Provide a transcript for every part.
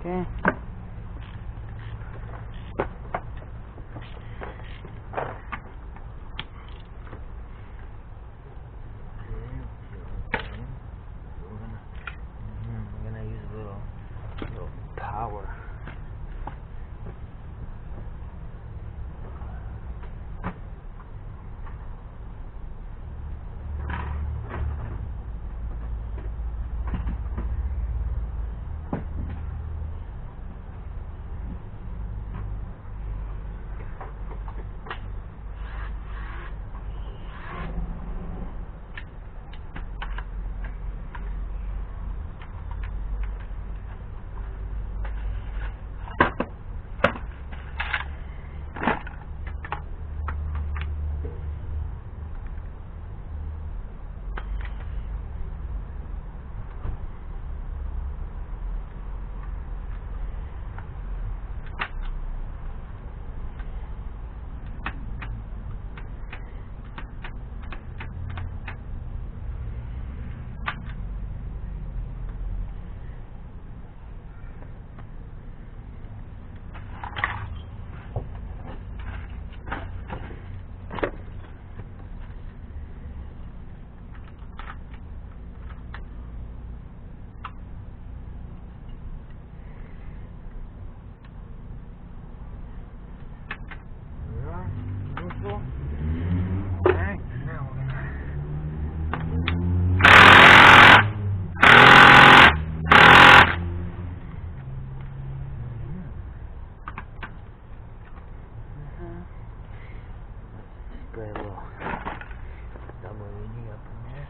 Okay. I'm gonna use a little power. Spray a little WD up in there.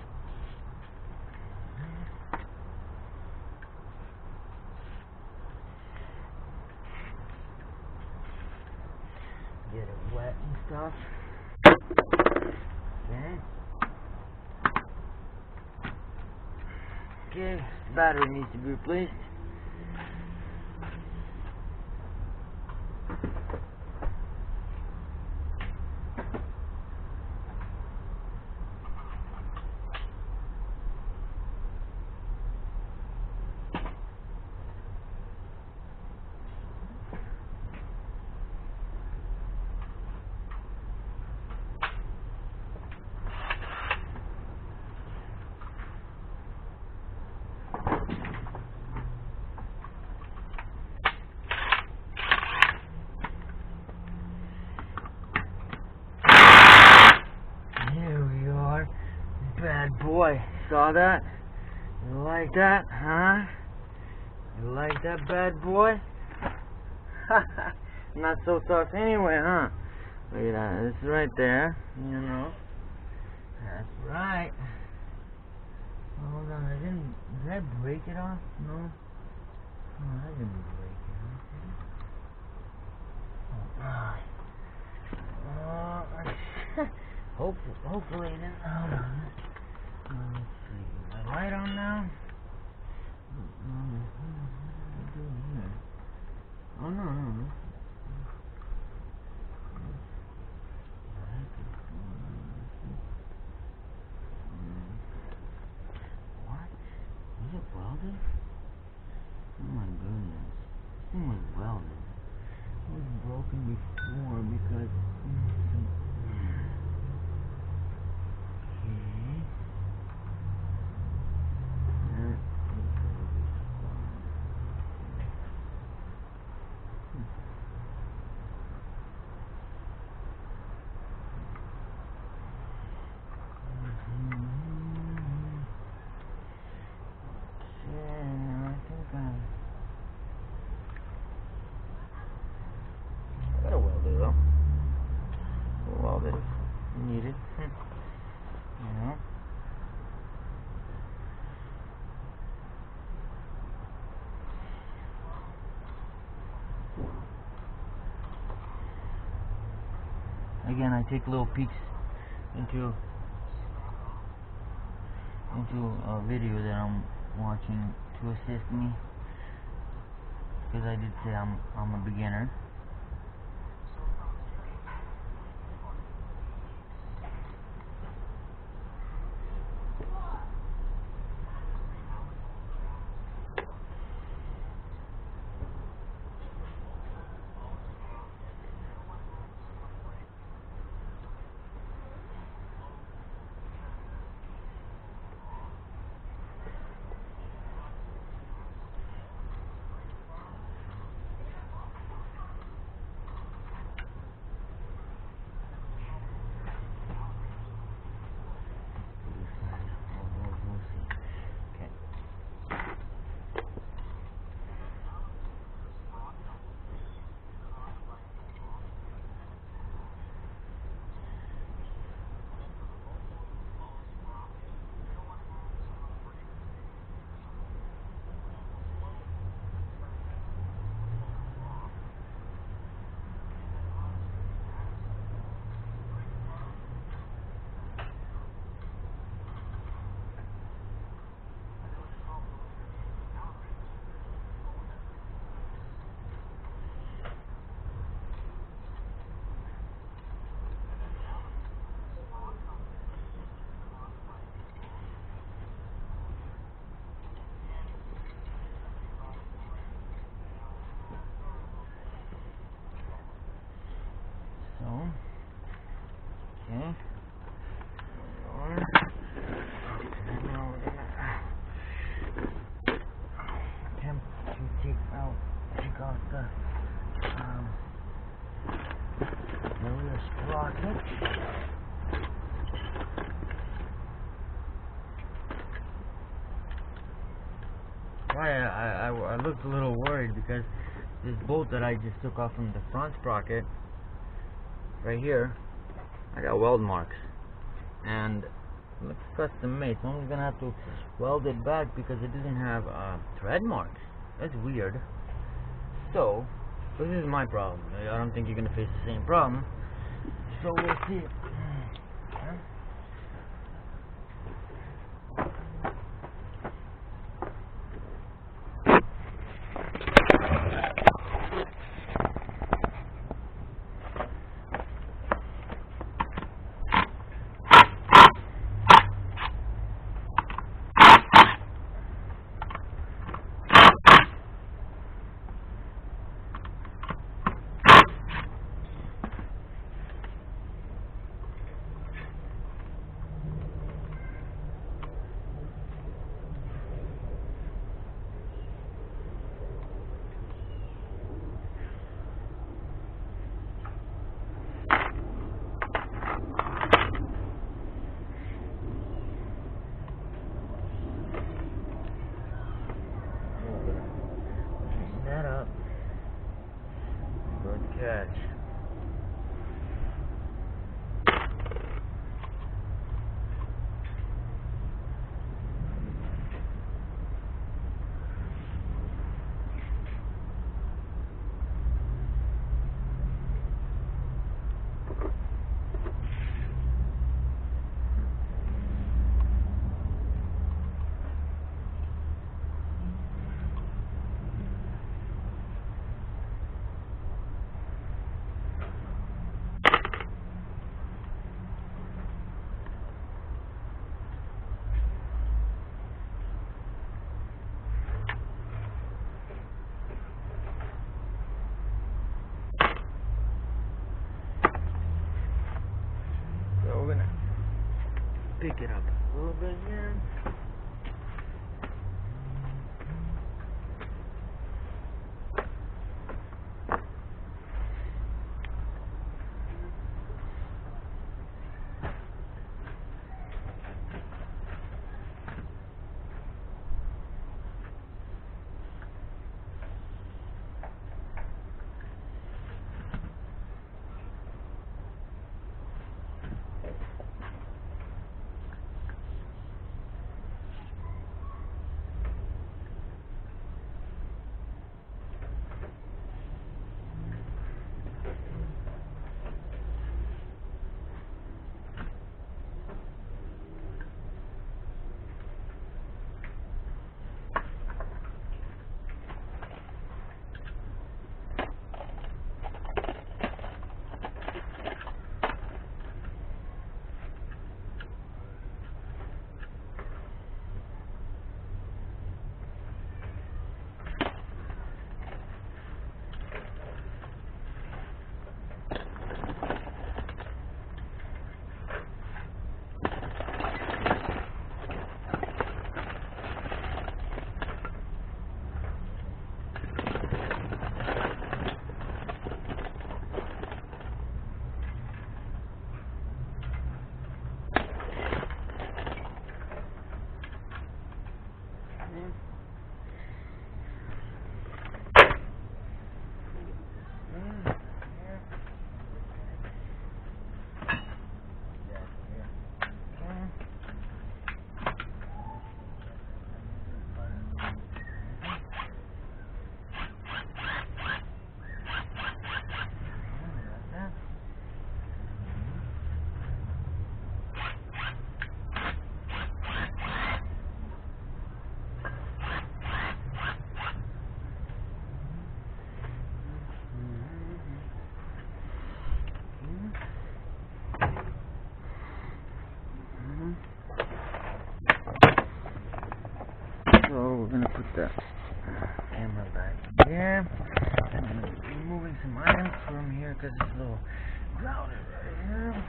Get it wet and stuff. Okay. Okay, the battery needs to be replaced. Bad boy, saw that? You like that, huh? You like that, bad boy? Not so soft anyway, huh? Look at that, it's right there, you know. That's right. Hold on, did I break it off? No? Oh, I didn't break it off. Hopefully it didn't. Hold on. Let's see. My light on now? Oh, no. What? Is it welded? Oh my goodness. This thing was welded. It was broken before because... Needed. You know. Again, I take little peeks into a video that I'm watching to assist me, because I did say I'm a beginner. why I looked a little worried, because this bolt that I just took off from the front sprocket, right here, I got weld marks. And it looks custom made, so I'm gonna have to weld it back because it doesn't have thread marks. That's weird. So, this is my problem. I don't think you're gonna face the same problem. So we'll see. That up. Good catch. So we're gonna pick it up a little bit here. So we're gonna put the camera back here. I'm gonna be removing some items from here because it's a little crowded right here.